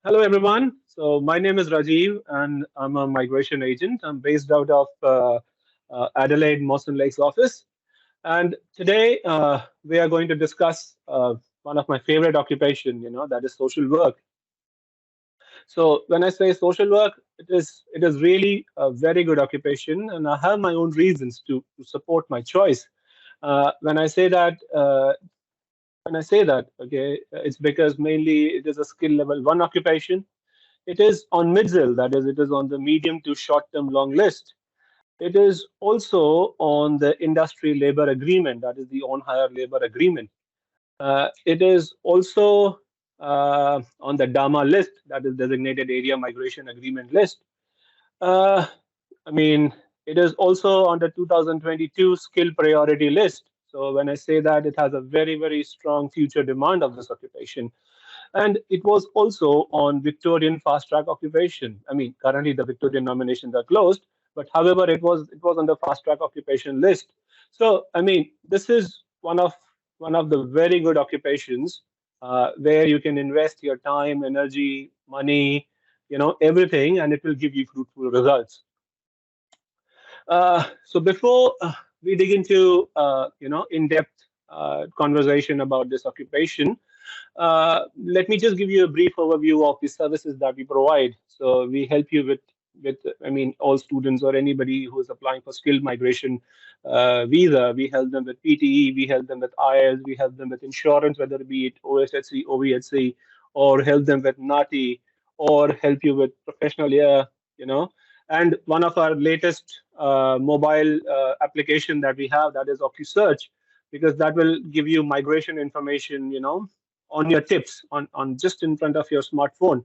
Hello, everyone. So my name is Rajiv, and I'm a migration agent. I'm based out of Adelaide, Mawson Lake's office. And today we are going to discuss one of my favorite occupation, that is social work. So when I say social work, it is really a very good occupation, and I have my own reasons to support my choice. When I say that, okay, it's because mainly it is a skill level one occupation. It is on MIDSIL, that is, it is on the medium to short term long list. It is also on the industry labor agreement, that is the on hire labor agreement. It is also on the DAMA list, that is designated area migration agreement list. Uh, I mean, it is also on the 2022 skill priority list. So when I say that, it has a very, very strong future demand of this occupation. And it was also on Victorian fast track occupation. I mean, currently the Victorian nominations are closed, but however, it was on the fast track occupation list. So I mean, this is one of the very good occupations where you can invest your time, energy, money, everything, and it will give you fruitful results. So before we dig into in-depth conversation about this occupation, let me just give you a brief overview of the services that we provide. So we help you with I mean all students or anybody who is applying for skilled migration visa. We help them with PTE, we help them with IELTS, we help them with insurance, whether it be it OSHC, OVHC, or help them with NATI, or help you with professional year, you know. And one of our latest mobile application that we have, that is OcuSearch, because that will give you migration information, on your tips on just in front of your smartphone.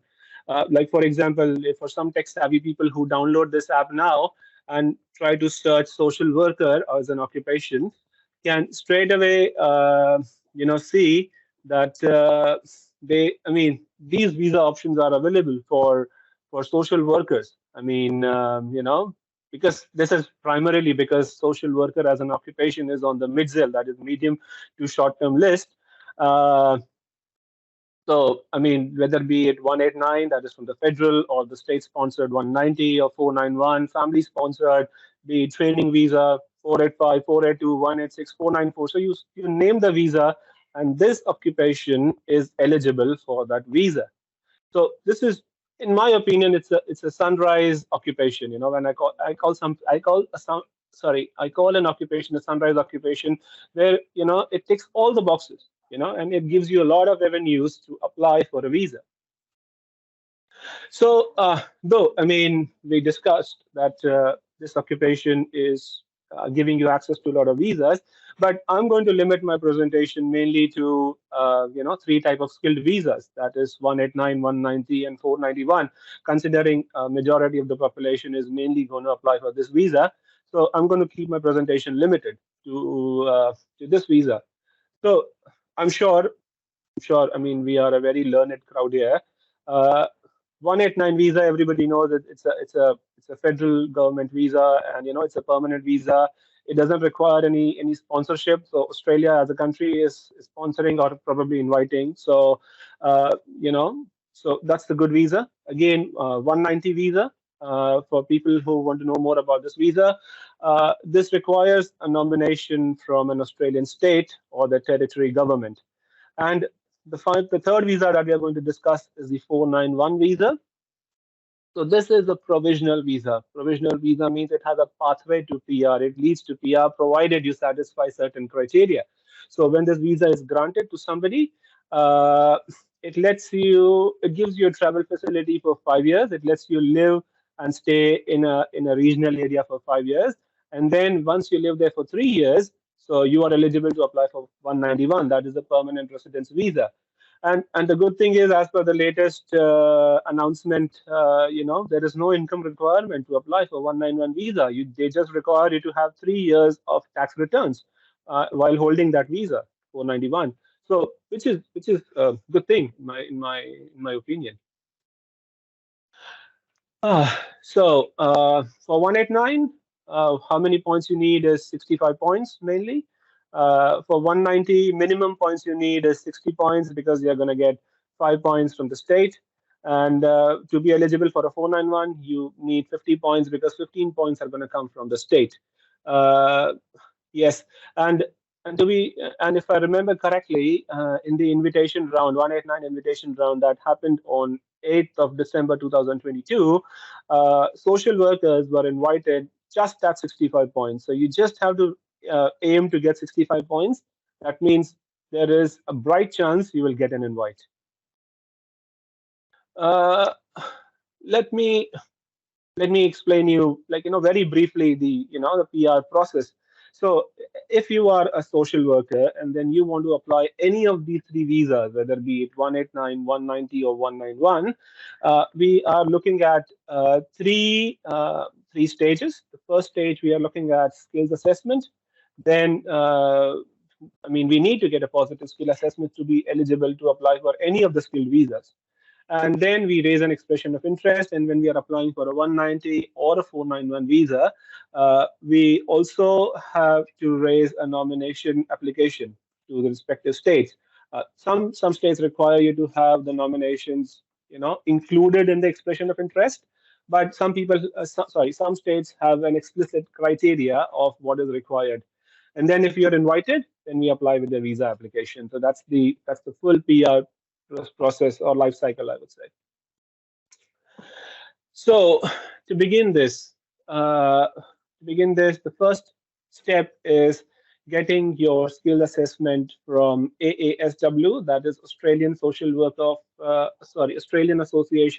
Like for example, if for some tech savvy people who download this app now and try to search social worker as an occupation, can straight away see that I mean these visa options are available for social workers. I mean, because this is primarily because social worker as an occupation is on the MIDSIL, that is medium to short term list. Uh, so, I mean, whether be it 189, that is from the federal, or the state sponsored 190 or 491, family sponsored, be it training visa, 485, 482, 186, 494. So you name the visa, and this occupation is eligible for that visa. So this is, in my opinion, it's a sunrise occupation. When I call an occupation a sunrise occupation, where it ticks all the boxes, and it gives you a lot of avenues to apply for a visa. So, though, I mean, we discussed that this occupation is giving you access to a lot of visas, but I'm going to limit my presentation mainly to, three type of skilled visas. That is 189, 190, and 491. Considering majority of the population is mainly going to apply for this visa, so I'm going to keep my presentation limited to this visa. So I'm sure. I mean, we are a very learned crowd here. Uh, 189 visa, everybody knows that it's a federal government visa, and it's a permanent visa. It doesn't require any sponsorship. So Australia as a country is sponsoring or probably inviting. So uh, you know, so that's the good visa. Again, 190 visa. For people who want to know more about this visa, this requires a nomination from an Australian state or the territory government. And the third visa that we are going to discuss is the 491 visa. So this is a provisional visa. Provisional visa means it has a pathway to PR. It leads to PR provided you satisfy certain criteria. So when this visa is granted to somebody, uh, it gives you a travel facility for 5 years. It lets you live and stay in a regional area for 5 years. And then once you live there for 3 years, so you are eligible to apply for 191. That is a permanent residence visa. And the good thing is, as per the latest announcement, there is no income requirement to apply for 191 visa. They just require you to have 3 years of tax returns while holding that visa 491. So, which is a good thing in my opinion. So for 189, how many points you need is 65 points mainly. For 190, minimum points you need is 60 points because you're going to get 5 points from the state. And to be eligible for a 491, you need 50 points because 15 points are going to come from the state. Yes, and and if I remember correctly, in the invitation round, 189 invitation round that happened on 8th of December 2022, social workers were invited just at 65 points. So you just have to aim to get 65 points. That means there is a bright chance you will get an invite. Let me explain you, like, very briefly the PR process. So if you are a social worker and then you want to apply any of these three visas, whether be it 189, 190, or 191, we are looking at three stages. The first stage, we are looking at skills assessment. Then we need to get a positive skill assessment to be eligible to apply for any of the skilled visas. And then we raise an expression of interest. And when we are applying for a 190 or a 491 visa, we also have to raise a nomination application to the respective states. Some states require you to have the nominations, included in the expression of interest. But some states have an explicit criteria of what is required. And then if you're invited, then we apply with the visa application. So that's the full PR process or life cycle, I would say. So to begin this, the first step is getting your skill assessment from AASW, that is Australian Association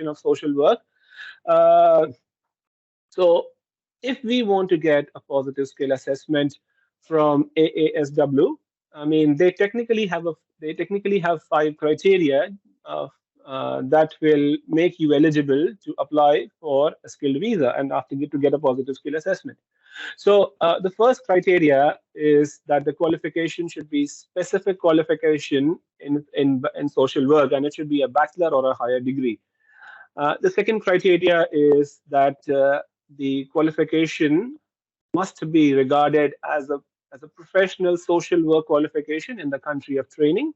of Social Work. So if we want to get a positive skill assessment from AASW, they technically have 5 criteria that will make you eligible to apply for a skilled visa and after to get a positive skill assessment. So the first criteria is that the qualification should be specific qualification in social work, and it should be a bachelor or a higher degree. The second criteria is that the qualification must be regarded as a professional social work qualification in the country of training.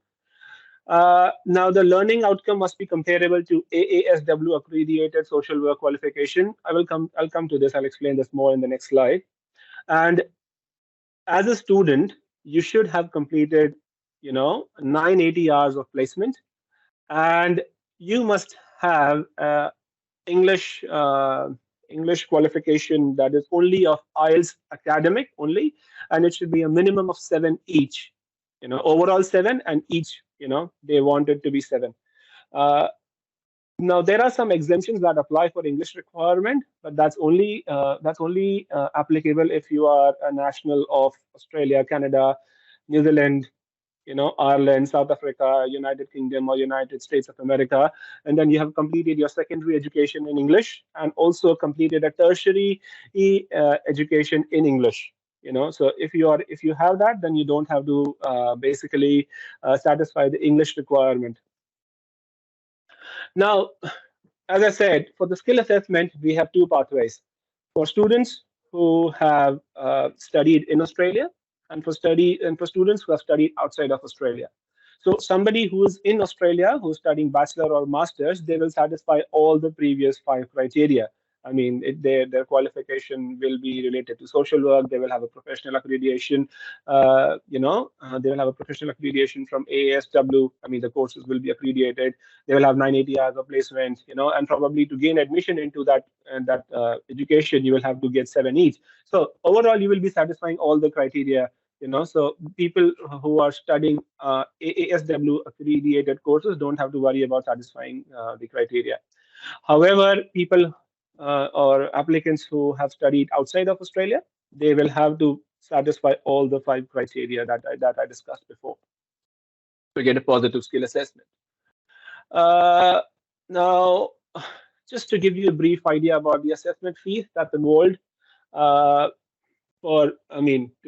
Now, the learning outcome must be comparable to AASW accredited social work qualification. I'll come to this. I'll explain this more in the next slide. And as a student, you should have completed, 980 hours of placement, and you must have English qualification that is only of IELTS academic only, and it should be a minimum of 7 each. Overall 7, and each, they want it to be 7. Now there are some exemptions that apply for English requirement, but that's only applicable if you are a national of Australia, Canada, New Zealand, Ireland, South Africa, United Kingdom, or United States of America, and then you have completed your secondary education in English and also completed a tertiary education in English. So if you have that, then you don't have to basically satisfy the English requirement. Now, as I said, for the skill assessment, we have 2 pathways. For students who have studied in Australia, and for students who have studied outside of Australia. So somebody who is in Australia, who's studying bachelor or master's, they will satisfy all the previous 5 criteria. Their qualification will be related to social work. They will have a professional accreditation. They will have a professional accreditation from AASW. The courses will be accredited. They will have 980 hours of placement. And probably to gain admission into that education, you will have to get 7 each. So overall, you will be satisfying all the criteria. So people who are studying AASW accredited courses don't have to worry about satisfying the criteria. However, people or applicants who have studied outside of Australia, they will have to satisfy all the 5 criteria that I discussed before to get a positive skill assessment. Now, just to give you a brief idea about the assessment fees that's involved. To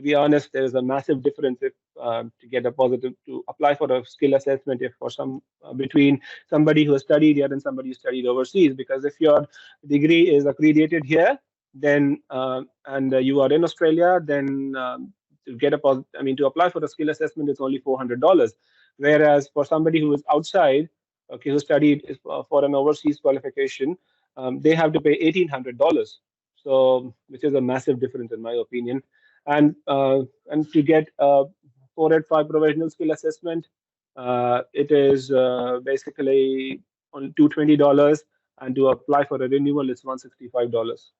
be honest, there is a massive difference if to apply for a skill assessment between somebody who has studied here and somebody who studied overseas. Because if your degree is accredited here, then and you are in Australia, then get a to apply for the skill assessment, it's only $400. Whereas for somebody who is outside, okay, who studied for an overseas qualification, they have to pay $1,800. So, which is a massive difference in my opinion. And to get a 485 provisional skill assessment, it is basically on $220, and to apply for a renewal, it's $165.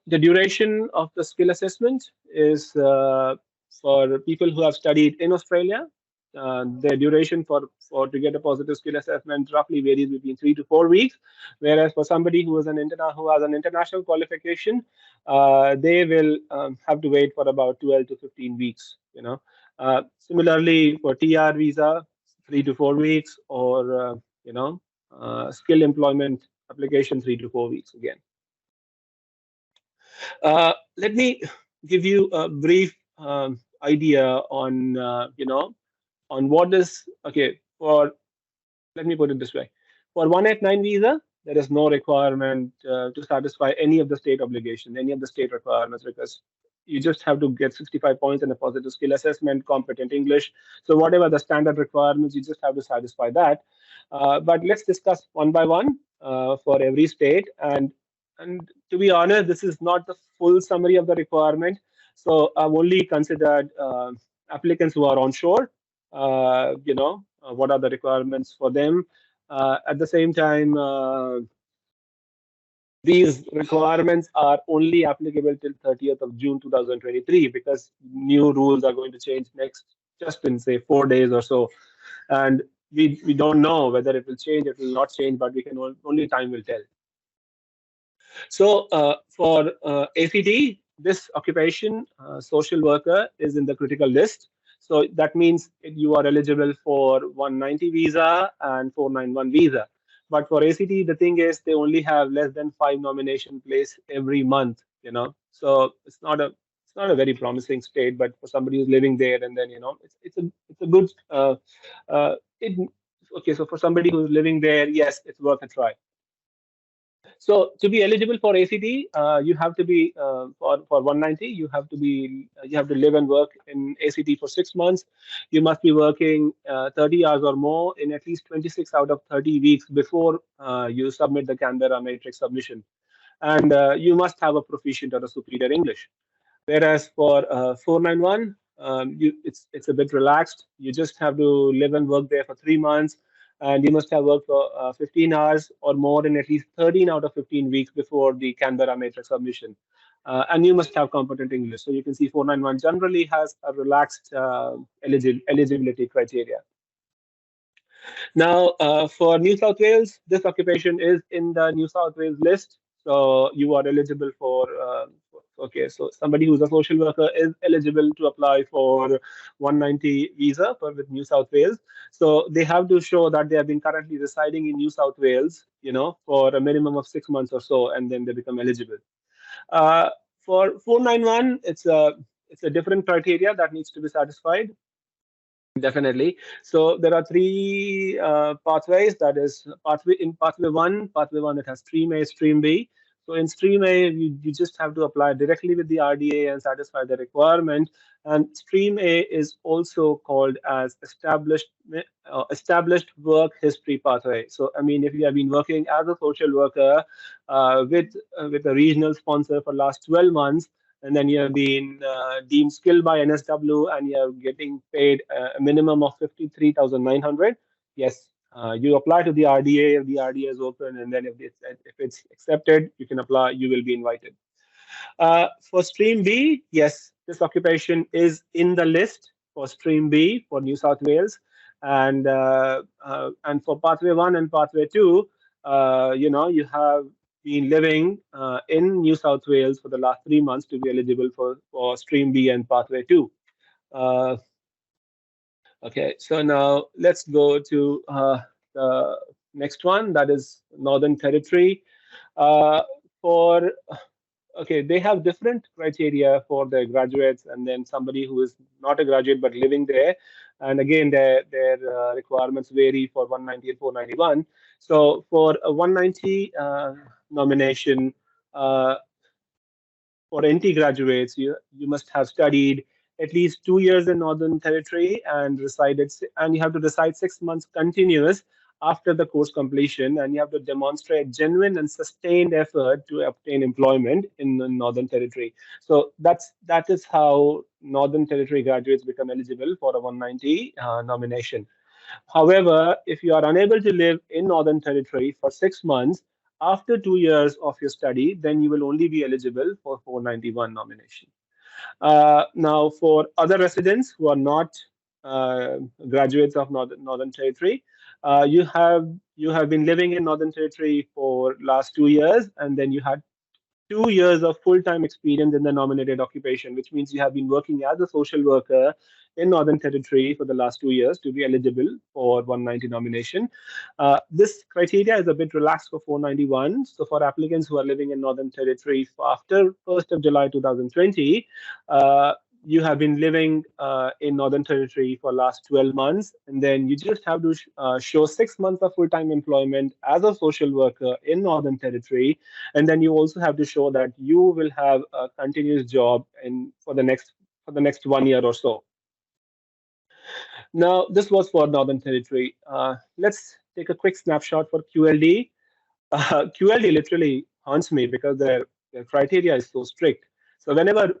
The duration of the skill assessment is for people who have studied in Australia. The duration for to get a positive skill assessment roughly varies between 3 to 4 weeks, whereas for somebody who has an international qualification, they will have to wait for about 12 to 15 weeks. Similarly for TR visa, 3 to 4 weeks, or skill employment application, 3 to 4 weeks again. Let me give you a brief idea on on what is okay for. Let me put it this way: for 189 visa, there is no requirement to satisfy any of the state obligations, any of the state requirements, because you just have to get 65 points in a positive skill assessment, competent English. So whatever the standard requirements, you just have to satisfy that. But let's discuss one by one for every state. And to be honest, this is not the full summary of the requirement. So I've only considered applicants who are onshore. What are the requirements for them? At the same time, these requirements are only applicable till 30th of June 2023, because new rules are going to change just in say 4 days or so, and we don't know whether it will change, it will not change, but we can only time will tell. So for ACT, this occupation, social worker, is in the critical list. So that means you are eligible for 190 visa and 491 visa. But for ACT, the thing is they only have less than 5 nomination place every month. So it's not a very promising state. But for somebody who's living there, and then it's a good okay. So for somebody who's living there, yes, it's worth a try. So to be eligible for ACT, you have to be for 190. You have to live and work in ACT for 6 months. You must be working 30 hours or more in at least 26 out of 30 weeks before you submit the Canberra matrix submission, and you must have a proficient or a superior English. Whereas for 491, it's a bit relaxed. You just have to live and work there for 3 months, and you must have worked for 15 hours or more in at least 13 out of 15 weeks before the Canberra matrix submission. And you must have competent English. So you can see 491 generally has a relaxed eligibility criteria. Now, for New South Wales, this occupation is in the New South Wales list. So you are eligible for, okay, so somebody who's a social worker is eligible to apply for 190 visa with New South Wales. So they have to show that they have been currently residing in New South Wales, for a minimum of 6 months or so, and then they become eligible. For 491, it's a different criteria that needs to be satisfied. Definitely. So there are 3 pathways. That is pathway 1. Pathway 1, it has stream A, stream B. So in stream A, you just have to apply directly with the RDA and satisfy the requirement. And stream A is also called as established work history pathway. So I mean, if you have been working as a social worker with a regional sponsor for last 12 months, and then you have been deemed skilled by NSW, and you're getting paid a minimum of 53,900. Yes, you apply to the RDA if the RDA is open, and then if it's accepted, you can apply. You will be invited. For stream B, yes, this occupation is in the list for stream B for New South Wales, and for pathway 1 and pathway 2, you have been living in New South Wales for the last 3 months to be eligible for stream B and pathway 2. Okay, so now let's go to the next one, that is Northern Territory. Okay, they have different criteria for their graduates, and then somebody who is not a graduate but living there. And again, their requirements vary for 190 and 491. So for a 190 nomination, for NT graduates, you must have studied at least 2 years in Northern Territory and and you have to reside 6 months continuous after the course completion, and you have to demonstrate genuine and sustained effort to obtain employment in the Northern Territory. So that is how Northern Territory graduates become eligible for a 190 nomination. However, if you are unable to live in Northern Territory for 6 months after 2 years of your study, then you will only be eligible for 491 nomination. Now, for other residents who are not graduates of Northern Territory, you have been living in Northern Territory for last 2 years, and then you had 2 years of full-time experience in the nominated occupation, which means you have been working as a social worker in Northern Territory for the last 2 years to be eligible for 190 nomination. This criteria is a bit relaxed for 491. So for applicants who are living in Northern Territory after 1st of July 2020, you have been living in Northern Territory for last 12 months, and then you just have to show 6 months of full-time employment as a social worker in Northern Territory, and then you also have to show that you will have a continuous job for the next 1 year or so. Now, this was for Northern Territory. Let's take a quick snapshot for QLD. QLD literally haunts me because their criteria is so strict. So whenever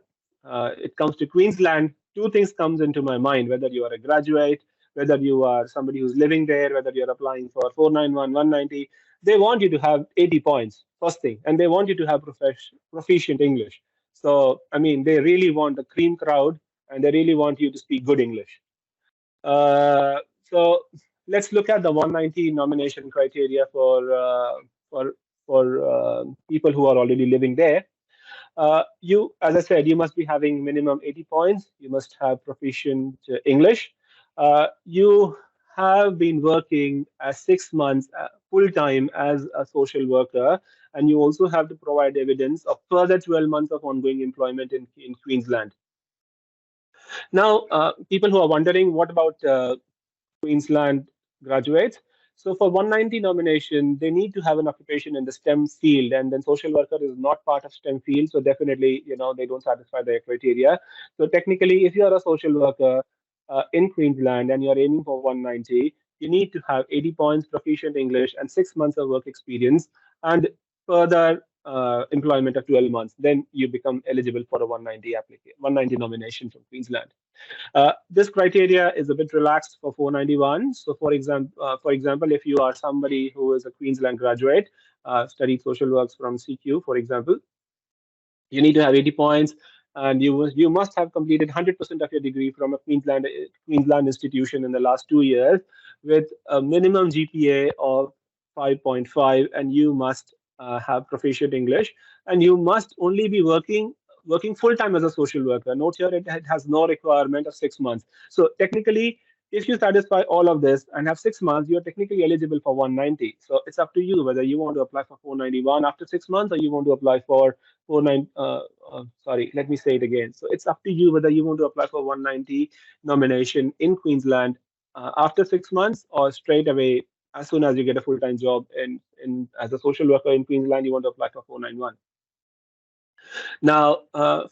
it comes to Queensland, two things comes into my mind: whether you are a graduate, whether you are somebody who's living there, whether you're applying for 491, 190. They want you to have 80 points, first thing, and they want you to have proficient English. So, I mean, they really want the cream crowd, and they really want you to speak good English. So let's look at the 190 nomination criteria for people who are already living there. As I said, you must be having minimum 80 points. You must have proficient English. You have been working as 6 months full time as a social worker, and you also have to provide evidence of further 12 months of ongoing employment in Queensland. Now, people who are wondering, what about Queensland graduates? So for 190 nomination, they need to have an occupation in the STEM field, and then social worker is not part of STEM field, so definitely, they don't satisfy their criteria. So technically, if you are a social worker in Queensland and you're aiming for 190, you need to have 80 points, proficient English, and 6 months of work experience, and further employment of 12 months. Then you become eligible for a 190 nomination from Queensland. This criteria is a bit relaxed for 491. So, for example, if you are somebody who is a Queensland graduate, studied social works from CQ, for example, you need to have 80 points, and you must have completed 100% of your degree from a Queensland institution in the last 2 years with a minimum GPA of 5.5, and you must have proficient English, and you must only be working full-time as a social worker. Note here, it has no requirement of 6 months. So technically, if you satisfy all of this and have 6 months, you're technically eligible for 190. So it's up to you whether you want to apply for 491 after 6 months, or you want to apply for sorry, let me say it again. So it's up to you whether you want to apply for 190 nomination in Queensland after 6 months, or straight away as soon as you get a full-time job as a social worker in Queensland, you want to apply for 491. Now,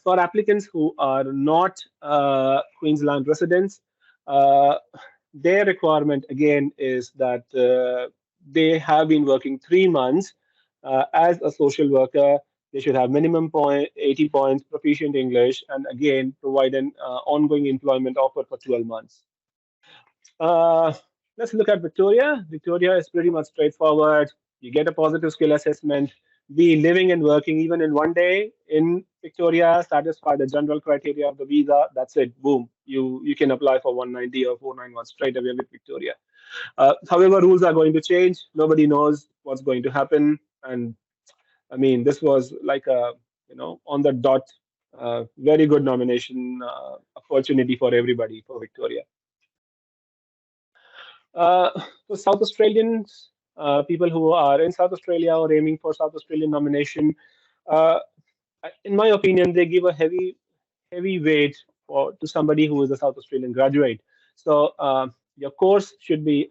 for applicants who are not Queensland residents, their requirement again is that they have been working 3 months as a social worker. They should have minimum 80 points, proficient English, and again provide an ongoing employment offer for 12 months. Let's look at Victoria. Victoria is pretty much straightforward. You get a positive skill assessment. Be living and working even in 1 day in Victoria, satisfy the general criteria of the visa. That's it. Boom. You can apply for 190 or 491 straight away with Victoria. However, rules are going to change. Nobody knows what's going to happen. And I mean, this was like a, on the dot, very good nomination opportunity for everybody for Victoria. For South Australians, people who are in South Australia or aiming for South Australian nomination, in my opinion, they give a heavy weight to somebody who is a South Australian graduate. So your course should be,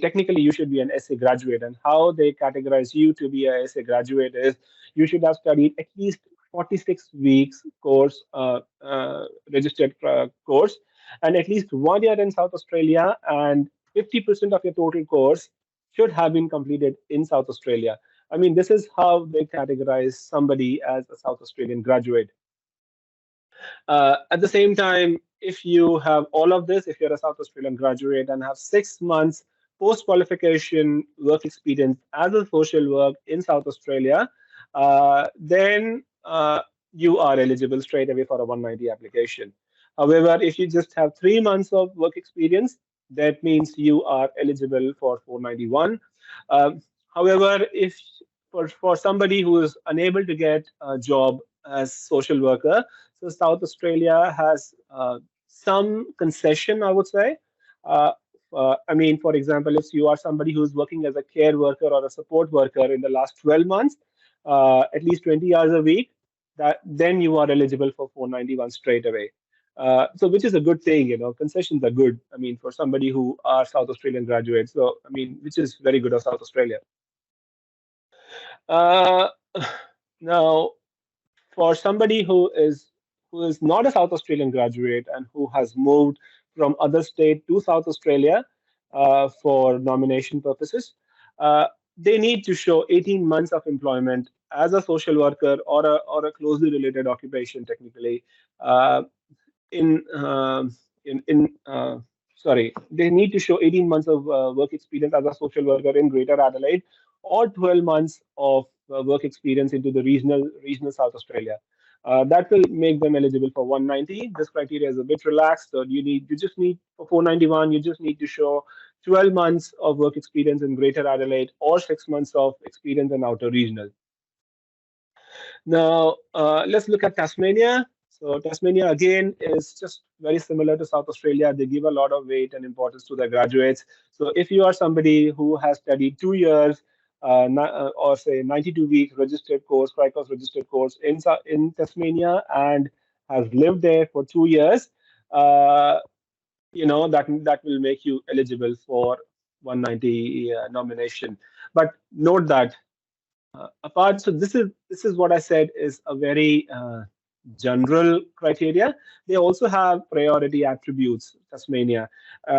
technically you should be an SA graduate, and how they categorize you to be a SA graduate is you should have studied at least 46 weeks course, registered course, and at least 1 year in South Australia, and 50% of your total course should have been completed in South Australia. I mean, this is how they categorize somebody as a South Australian graduate. At the same time, if you have all of this, if you're a South Australian graduate and have 6 months post-qualification work experience as a social work in South Australia, then you are eligible straight away for a 190 application. However, if you just have 3 months of work experience, that means you are eligible for 491. However, if for somebody who is unable to get a job as social worker, so South Australia has some concession, I would say. Uh, I mean, for example, if you are somebody who's working as a care worker or a support worker in the last 12 months, at least 20 hours a week, that then you are eligible for 491 straight away. So which is a good thing, you know, concessions are good. I mean, for somebody who are South Australian graduates. So, I mean, which is very good of South Australia. Uh, Now, for somebody who is not a South Australian graduate and who has moved from other state to South Australia for nomination purposes, they need to show 18 months of employment as a social worker or a closely related occupation, technically, uh, in sorry, they need to show 18 months of work experience as a social worker in Greater Adelaide, or 12 months of work experience into the regional South Australia. That will make them eligible for 190. This criteria is a bit relaxed, so you just need for 491. You just need to show 12 months of work experience in Greater Adelaide or 6 months of experience in outer regional. Now, let's look at Tasmania. So Tasmania, again, is just very similar to South Australia. They give a lot of weight and importance to their graduates. So if you are somebody who has studied 2 years, or say 92-week registered course, CRICOS registered course in Tasmania, and has lived there for 2 years, that will make you eligible for 190 nomination. But note that so this is what I said is a very general criteria. They also have priority attributes, Tasmania,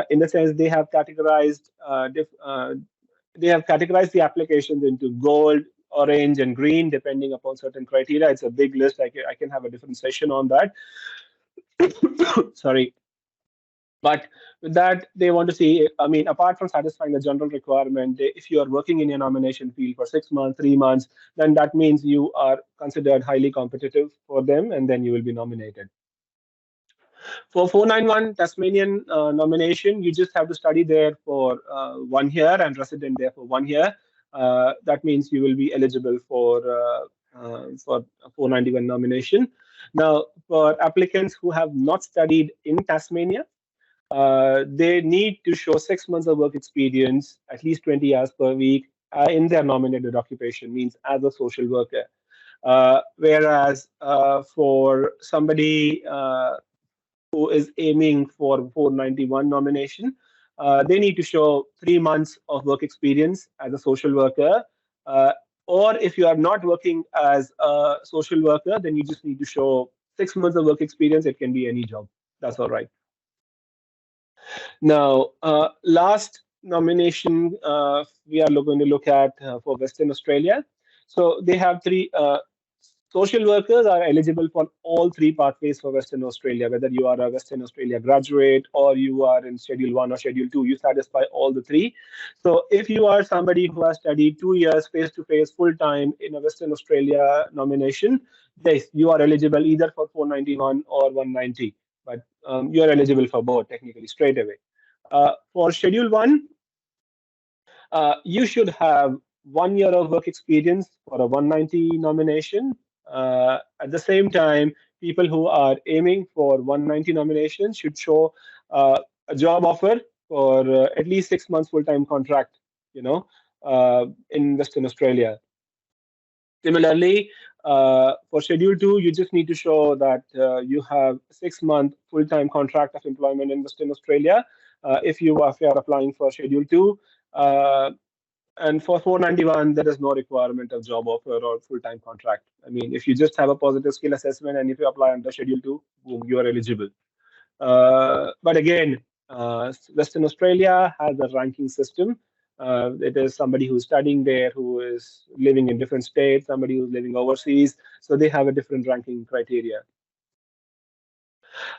in the sense they have categorized the applications into gold, orange, and green, depending upon certain criteria. It's a big list. I can have a different session on that. Sorry. But with that, they want to see, I mean, apart from satisfying the general requirement, if you are working in your nomination field for 6 months, 3 months, then that means you are considered highly competitive for them, and then you will be nominated. For 491 Tasmanian nomination, you just have to study there for 1 year and resident there for 1 year. That means you will be eligible for 491 nomination. Now, for applicants who have not studied in Tasmania, they need to show 6 months of work experience, at least 20 hours per week in their nominated occupation, means as a social worker. Whereas for somebody who is aiming for 491 nomination, they need to show 3 months of work experience as a social worker. Or if you are not working as a social worker, then you just need to show 6 months of work experience. It can be any job. That's all right. Now, last nomination we are going to look at for Western Australia. So they have three. Social workers are eligible for all three pathways for Western Australia, whether you are a Western Australia graduate or you are in Schedule 1 or Schedule 2, you satisfy all the three. So if you are somebody who has studied 2 years face-to-face full-time in a Western Australia nomination, yes, you are eligible either for 491 or 190, but you are eligible for both technically straight away. For Schedule 1, you should have 1 year of work experience for a 190 nomination. At the same time, people who are aiming for 190 nominations should show a job offer for at least 6 months full-time contract, in Western Australia. Similarly, for Schedule 2, you just need to show that you have a 6-month full-time contract of employment in Western Australia. If you are applying for Schedule 2, And for 491, there is no requirement of job offer or full-time contract. I mean, if you just have a positive skill assessment and if you apply under Schedule 2, boom, you are eligible. But again, Western Australia has a ranking system. It is somebody who's studying there, who is living in different states, somebody who's living overseas. So they have a different ranking criteria.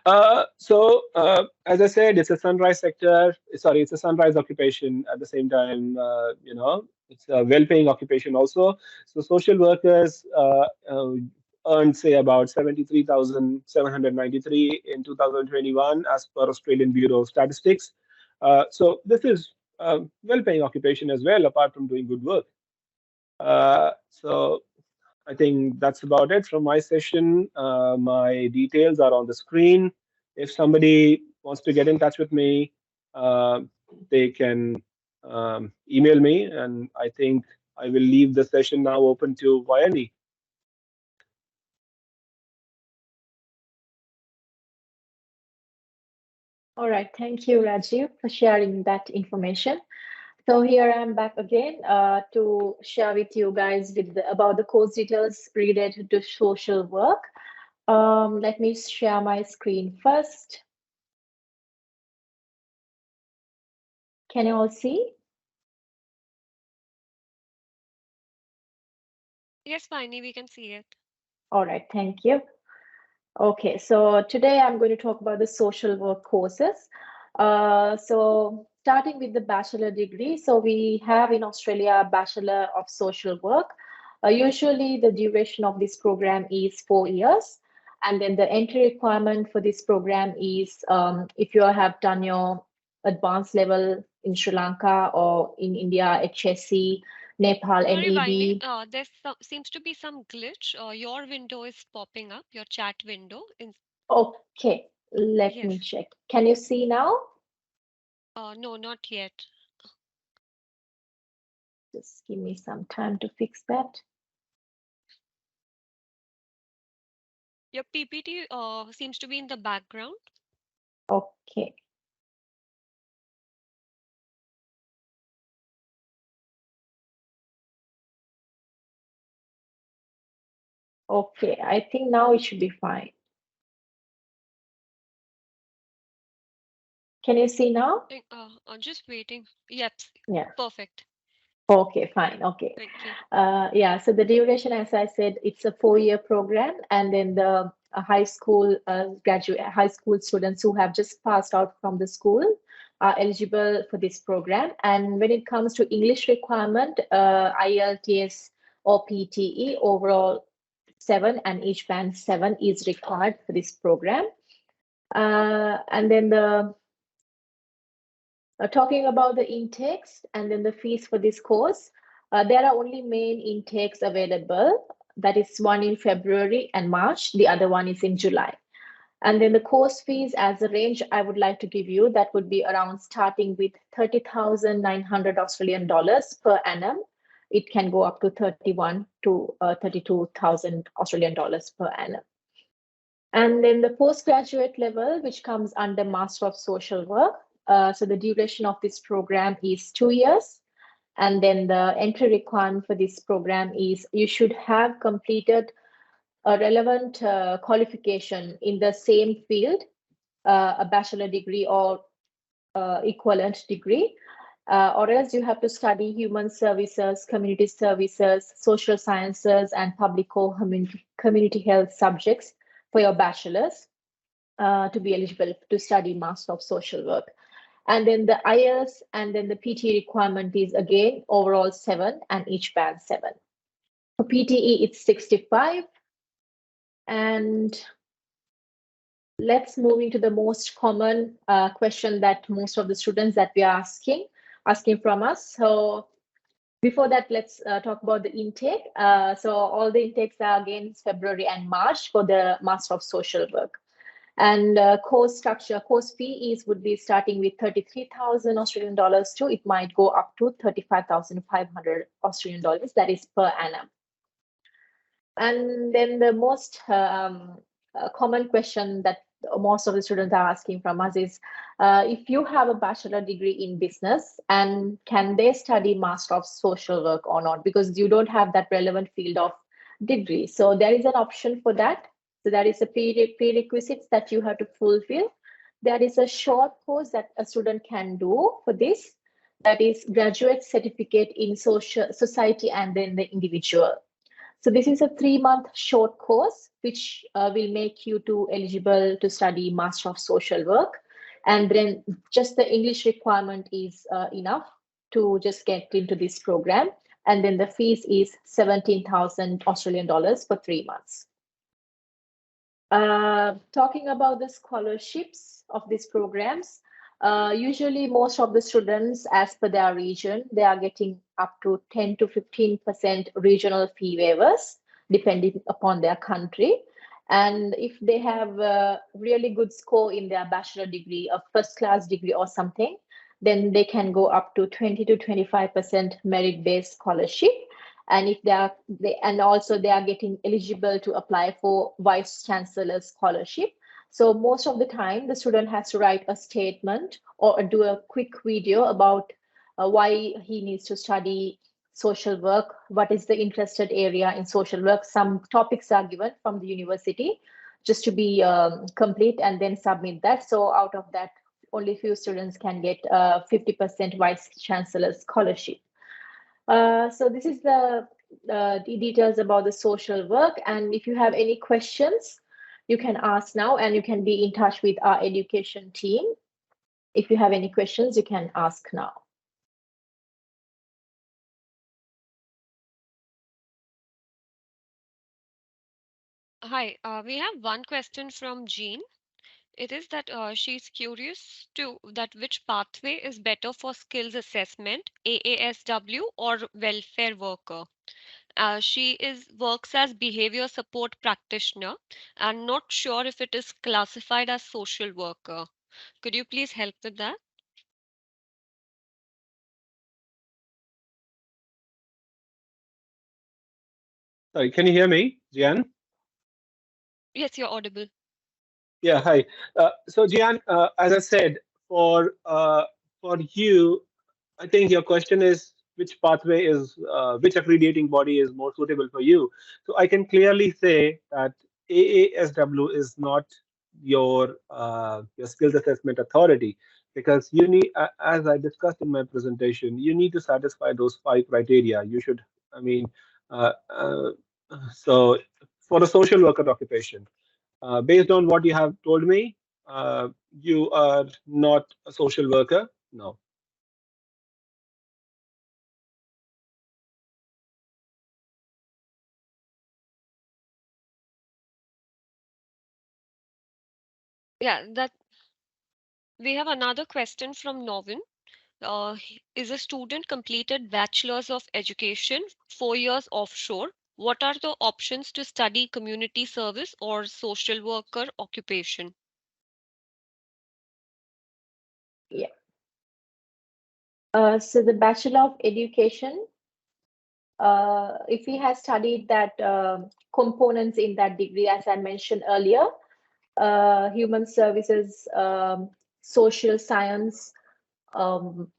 As I said, it's a sunrise sector. Sorry, it's a sunrise occupation at the same time. It's a well-paying occupation also. So social workers earned, say, about 73,793 in 2021 as per Australian Bureau of Statistics. So this is a well-paying occupation as well, apart from doing good work. So I think that's about it from my session. My details are on the screen. If somebody wants to get in touch with me, they can email me, and I think I will leave the session now open to Vayani. All right, thank you, Rajiv, for sharing that information. So here I'm back again to share with you guys about the course details related to social work. Let me share my screen first. Can you all see? Yes, Vayani, we can see it. All right, thank you. Okay, so today I'm going to talk about the social work courses. So starting with the bachelor degree. So we have in Australia a Bachelor of Social Work. Usually the duration of this program is 4 years. And then the entry requirement for this program is if you have done your advanced level in Sri Lanka or in India, HSC, Nepal, Sorry, Vayani, NEB. seems to be some glitch. Your window is popping up, your chat window. Okay, let me Yes. check. Can you see now? No, not yet. Just give me some time to fix that. Your PPT seems to be in the background. Okay. Okay, I think now it should be fine. Can you see now? I'm just waiting. Yep. Yeah. Perfect. Okay, fine. Okay. Thank you. Yeah, so the duration, as I said, it's a 4-year program, and then the high school high school students who have just passed out from the school are eligible for this program. And when it comes to English requirement, IELTS or PTE, overall 7 and each band 7 is required for this program. And then talking about the intakes and then the fees for this course, there are only main intakes available. That is one in February and March. The other one is in July. And then the course fees as a range I would like to give you, that would be around starting with 30,900 Australian dollars per annum. It can go up to 31 to 32,000 Australian dollars per annum. And then the postgraduate level, which comes under Master of Social Work. So the duration of this program is 2 years. And then the entry requirement for this program is you should have completed a relevant qualification in the same field, a bachelor degree or equivalent degree, or else you have to study human services, community services, social sciences, and public or community health subjects for your bachelor's to be eligible to study Master of Social Work. And then the IELTS and then the PTE requirement is again overall 7 and each band 7. For PTE, it's 65. And let's move into the most common question that most of the students that we are asking from us. So before that, let's talk about the intake. So all the intakes are again February and March for the Master of Social Work. And course structure, course fees would be starting with 33,000 Australian dollars to it might go up to 35,500 Australian dollars, that is per annum. And then the most common question that most of the students are asking from us is, if you have a bachelor degree in business, and can they study Master of Social Work or not? Because you don't have that relevant field of degree. So there is an option for that. So that is a prerequisites that you have to fulfill. There is a short course that a student can do for this. That is graduate certificate in society and then the individual. So this is a 3-month short course, which will make you eligible to study Master of Social Work. And then just the English requirement is enough to just get into this program. And then the fees is 17,000 Australian dollars for 3 months. Talking about the scholarships of these programs, usually most of the students, as per their region, they are getting up to 10 to 15% regional fee waivers, depending upon their country. And if they have a really good score in their bachelor degree, a first-class degree or something, then they can go up to 20 to 25% merit-based scholarship. And if they are getting eligible to apply for Vice Chancellor scholarship. So most of the time, the student has to write a statement or do a quick video about why he needs to study social work, what is the interested area in social work. Some topics are given from the university just to be complete, and then submit that. So out of that, only few students can get 50% Vice Chancellor scholarship. So this is the details about the social work. And if you have any questions, you can ask now, and you can be in touch with our education team. If you have any questions, you can ask now. Hi, we have one question from Jean. It is that she's curious to that which pathway is better for skills assessment, AASW or welfare worker. She works as behavior support practitioner and not sure if it is classified as social worker. Could you please help with that? Sorry, can you hear me, Jian? Yes, you're audible. Yeah, hi. So Jian, as I said, for you, I think your question is which pathway is which accrediting body is more suitable for you. So I can clearly say that AASW is not your skills assessment authority, because you need, as I discussed in my presentation, you need to satisfy those 5 criteria. You should, I mean, uh, uh, so for a social worker occupation, based on what you have told me, you are not a social worker. No. Yeah, that we have another question from Novin. Is a student completed Bachelor's of Education, 4 years offshore? What are the options to study community service or social worker occupation? Yeah. So the Bachelor of Education, if he has studied that components in that degree, as I mentioned earlier, human services, social science, um,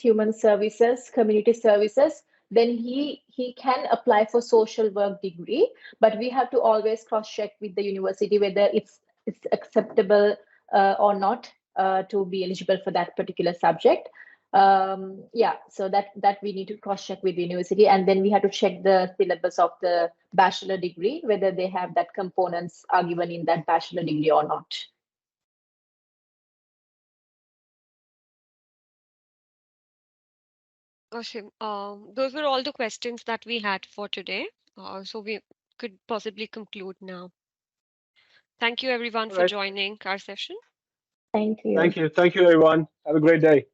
human services, community services, then he can apply for social work degree. But we have to always cross check with the university whether it's acceptable or not to be eligible for that particular subject. Yeah, so that we need to cross check with the university, and then we have to check the syllabus of the bachelor degree whether they have that components are given in that bachelor degree or not. Ashim, those were all the questions that we had for today. So we could possibly conclude now. Thank you everyone All for right. joining our session. Thank you. Thank you. Thank you, everyone. Have a great day.